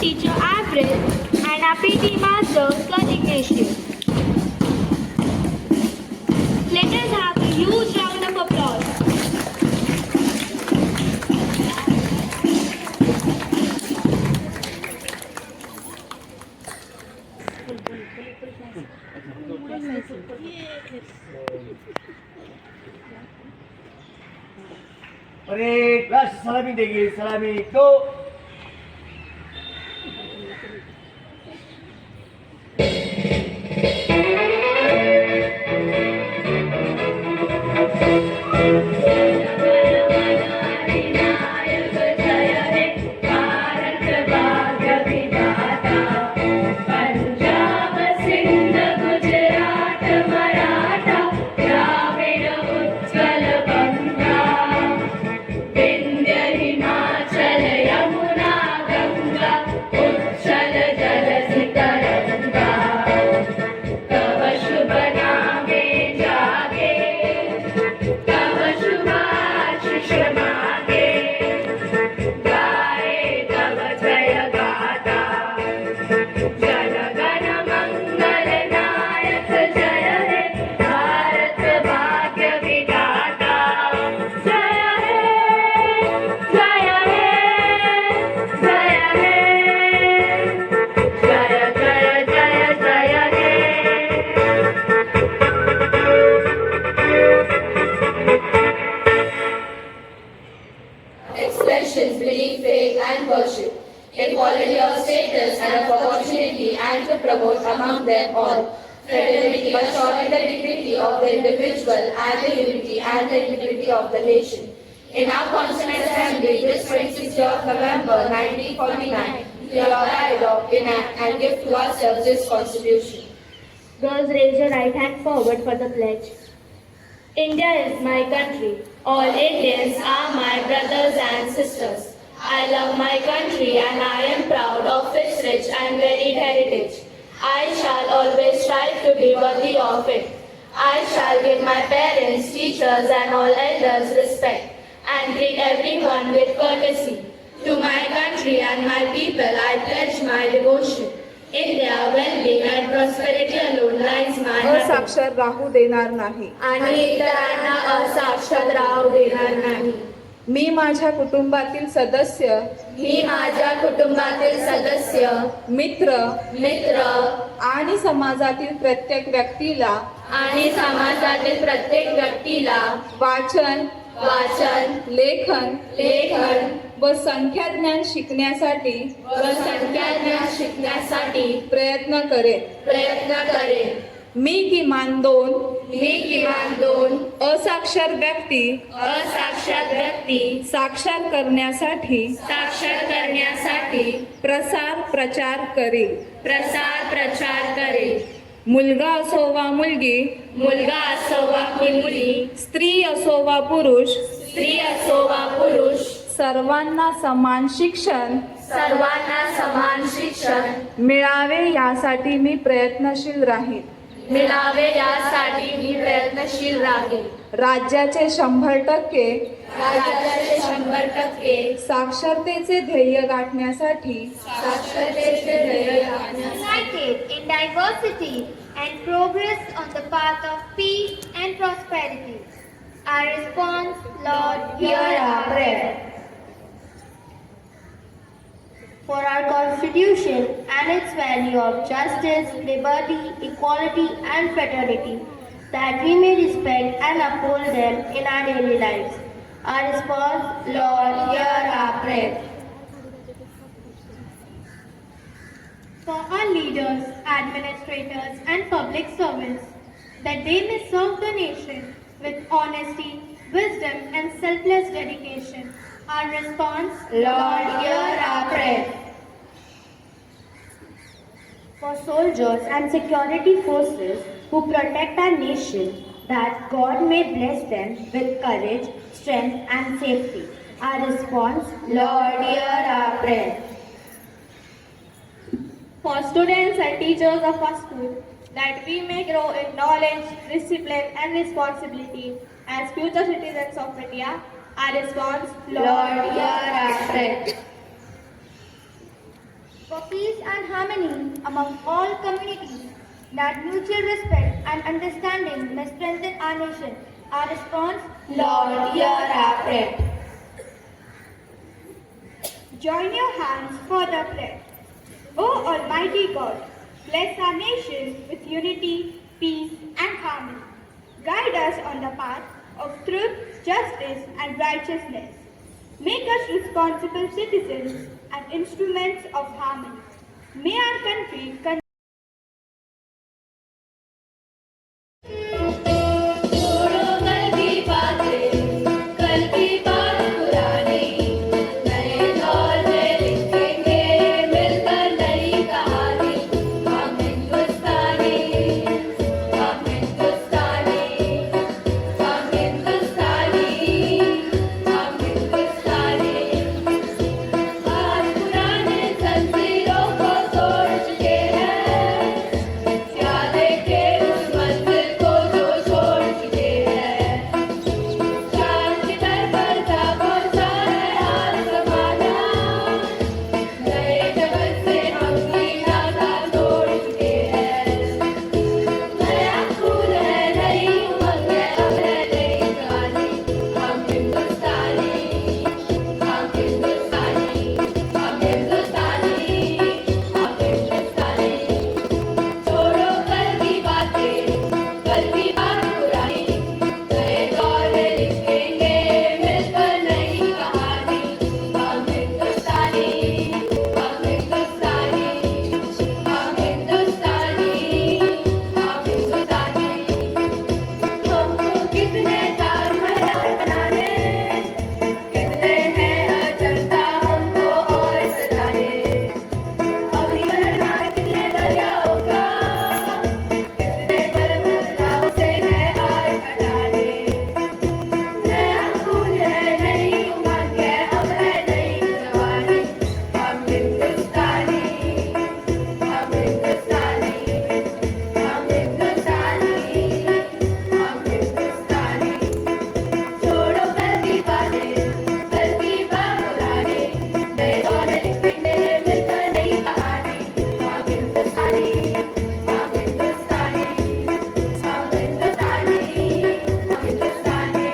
teacher April, and our PT master, Sir Ignatius. Let us have a huge round of applause. अरे class सलामी देगी सलामी दो Expressions, belief, faith, and worship, equality of status and of opportunity, and to promote among them all fraternity, assuring the dignity of the individual and the unity and the integrity of the nation. In our Constituent Assembly, this 26th of November 1949, we are adopt, enact, and give to ourselves this Constitution. Girls, raise your right hand forward for the pledge. India is my country. All Indians are my brothers and sisters. I love my country and I am proud of its rich and varied heritage. I shall always strive to be worthy of it. I shall give my parents, teachers and all elders respect and treat everyone with courtesy. To my country and my people I pledge my devotion. In their well-being and prosperity alone lies my happiness. असाक्षर राहू देणार नाही. आणि इतरांना असाक्षात राहू देणार नाही. मी माझ्या कुटुंबातील सदस्य, मी माझ्या कुटुंबातील सदस्य, मित्र मित्र आणि समाजातील प्रत्येक व्यक्तीला आणि समाजातील प्रत्येक व्यक्तीला वाचन, लेखन व संख्याज्ञान शिकण्यासाठी प्रयत्न करेन. मी किमान दोन असाक्षर व्यक्ती साक्षर करण्यासाठी प्रचार करेन. मुलगा असो वा मुलगी, स्त्री असो वा पुरुष, सर्वांना समान शिक्षण मिळावे यासाठी मी प्रयत्नशील राहीन. राज्याचे 100% साक्षरतेचे ध्येय गाठण्यासाठी United in diversity and progress on the path of peace and prosperity. Our response, Lord, hear our prayer. For our Constitution and its value of justice, liberty, equality and fraternity, that we may respect and uphold them in our daily lives. Our response, Lord, hear our prayer. For our leaders, administrators and public servants, that they may serve the nation with honesty, wisdom and selfless dedication. Our response, Lord, hear our prayer. For soldiers and security forces who protect our nation, that God may bless them with courage, strength and safety. Our response, Lord, hear our prayer. for students and teachers of our school, that we may grow in knowledge, discipline and responsibility as future citizens of India. Our response, Lord, hear our prayer. for peace and harmony among all communities, that mutual respect and understanding may strengthen our nation. Our response, Lord, hear our prayer. join your hands for the pledge. O Almighty God, bless our nation with unity, peace, and harmony. Guide us on the path of truth, justice, and righteousness. Make us responsible citizens and instruments of harmony. May our country continue. छोड़ो कल की बात पुरानी, नए दौर में लिखेंगे मिलकर नई कहानी। हम हिंदुस्तानी, हम हिंदुस्तानी, हम हिंदुस्तानी, हम हिंदुस्तानी। आज पुराने जंजीरों को तोड़ चुके हैं, प्याले के उस मंजिल को जो छोड़ चुके हैं। चांद की दर पर जा पहुंचा है आज ज़माना, नए जगत से हम भी नाता तोड़ चुके हैं। नया खून है, नई उमंग है, अब है नई कहानी। हम हिंदुस्तानी, हम हिंदुस्तानी, हम हिंदुस्तानी, हम हिंदुस्तानी। छोड़ो कल की बातें, कल की बात पुरानी, नए दौर में लिखेंगे मिलकर नई कहानी। हम हिंदुस्तानी, हम हिंदुस्तानी, हम हिंदुस्तानी, हम हिंदुस्तानी। हमको कितने ताजमहल बनाने, कितने हैं अजंता हमको और सजाने। अभी बढ़ना कितने दरियाओं का, कितने बरबलाओं से है आज हटाने। नया खून है, नई उमंग है, अब है नई जवानी। हम हिंदुस्तानी, हम हिंदुस्तानी, हम हिंदुस्तानी, हम हिंदुस्तानी। छोड़ो कल की बातें, कल की बात पुरानी, नए दौर में लिखेंगे मिलकर नई कहानी। हम हिंदुस्तानी, हम हिंदुस्तानी, हम हिंदुस्तानी, हम हिंदुस्तानी।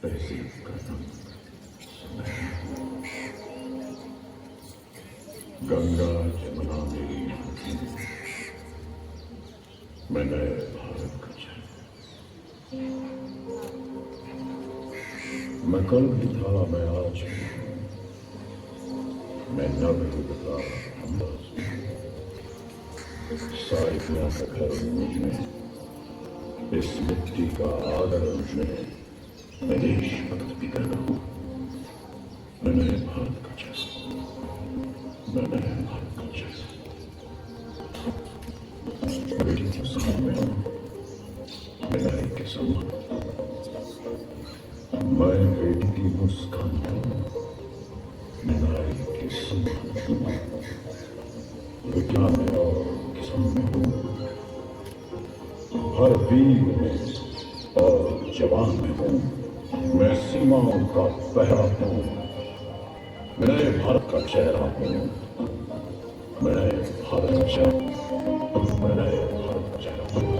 तहसीब करना गंगा जमुना मेरी नदी, मैं नए भारत का चैन। मैं कल भी था, मैं आज भी हूँ, मैं नवयुग का हमदास हूँ। साहित्या का घर मुझ में, इस मिट्टी का आदर मुझ में, मैं देशभक्त भी पैदा हूँ। मैं नए भारत का जैसा, मैं नए भारत का जैसा। बेटी के सामने हूँ, मैं नारी के समान। मैं बेटी की मुस्कान हूँ, मैं नारी के समान हूँ। विज्ञान में और किसान में हूँ, हर वीर में और जवान में हूँ। मैं सीमाओं का पहरा हूँ, मैं नए भारत का चेहरा हूँ। मैं नए भारत का चेहरा, मैं नए भारत का चेहरा हूँ।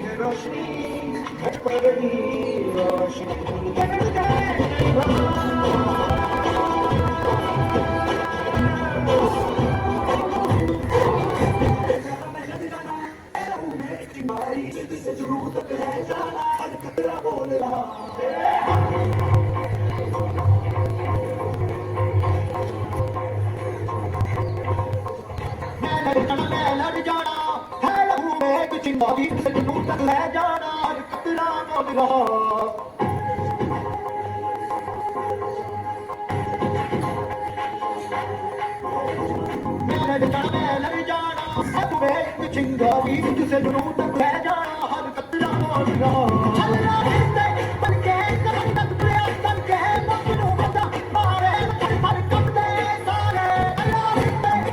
है रोशनी घर पर ही रोशनी लड़ जाना है लहू में कुछ नौरी से दूर तक ले जाना कतरा बोल रहा लड़ जाना है तुम्हें कुछ नौरी से दूर तक ले जाना हर कतरा बोल रहा चल रहा है बन के कदम तक प्रयास करके मजनू बता मारे पर कब दे सारे अल्लाह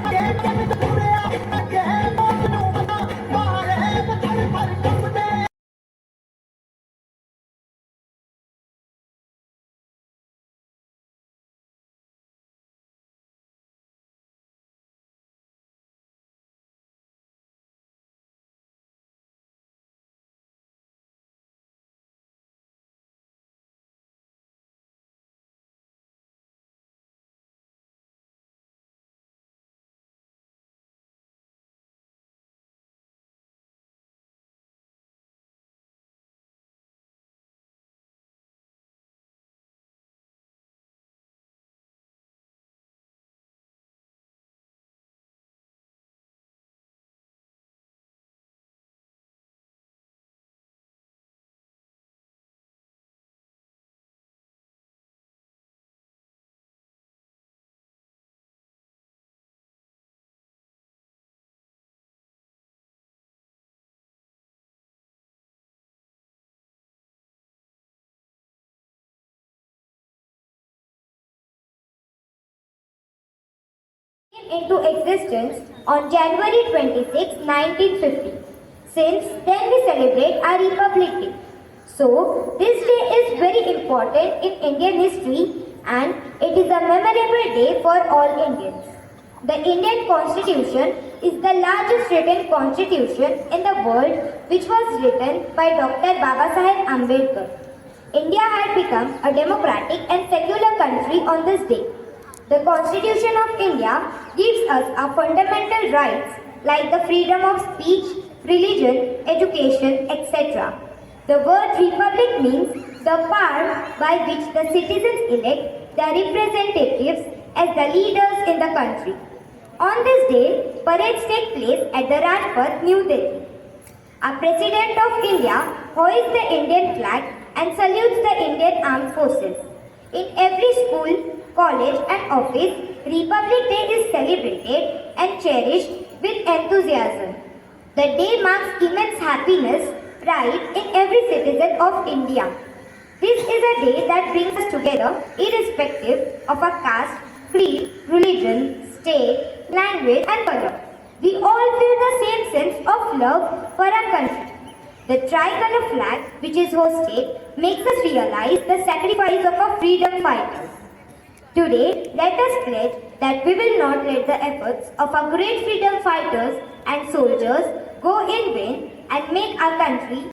के कदम तक प्रयास करके मजनू बता मारे पर कब दे into existence on January 26, 1950. Since then we celebrate our Republic Day. So, this day is very important in Indian history and it is a memorable day for all Indians. The Indian Constitution is the largest written constitution in the world which was written by Dr. Babasaheb Ambedkar. India had become a democratic and secular country on this day. The Constitution of India gives us our fundamental rights like the freedom of speech, religion, education, etc. The word republic means the power by which the citizens elect their representatives as the leaders in the country. On this day, parades take place at the Rajpath, New Delhi. Our President of India hoists the Indian flag and salutes the Indian Armed Forces. In every school, college and office, Republic Day is celebrated and cherished with enthusiasm. The day marks immense happiness, pride in every citizen of India. This is a day that brings us together irrespective of our caste, creed, religion, state, language and color. We all feel the same sense of love for our country. The tricolor flag, which is hosted, makes us realize the sacrifice of our freedom fighters. Today, let us pledge that we will not let the efforts of our great freedom fighters and soldiers go in vain and make our country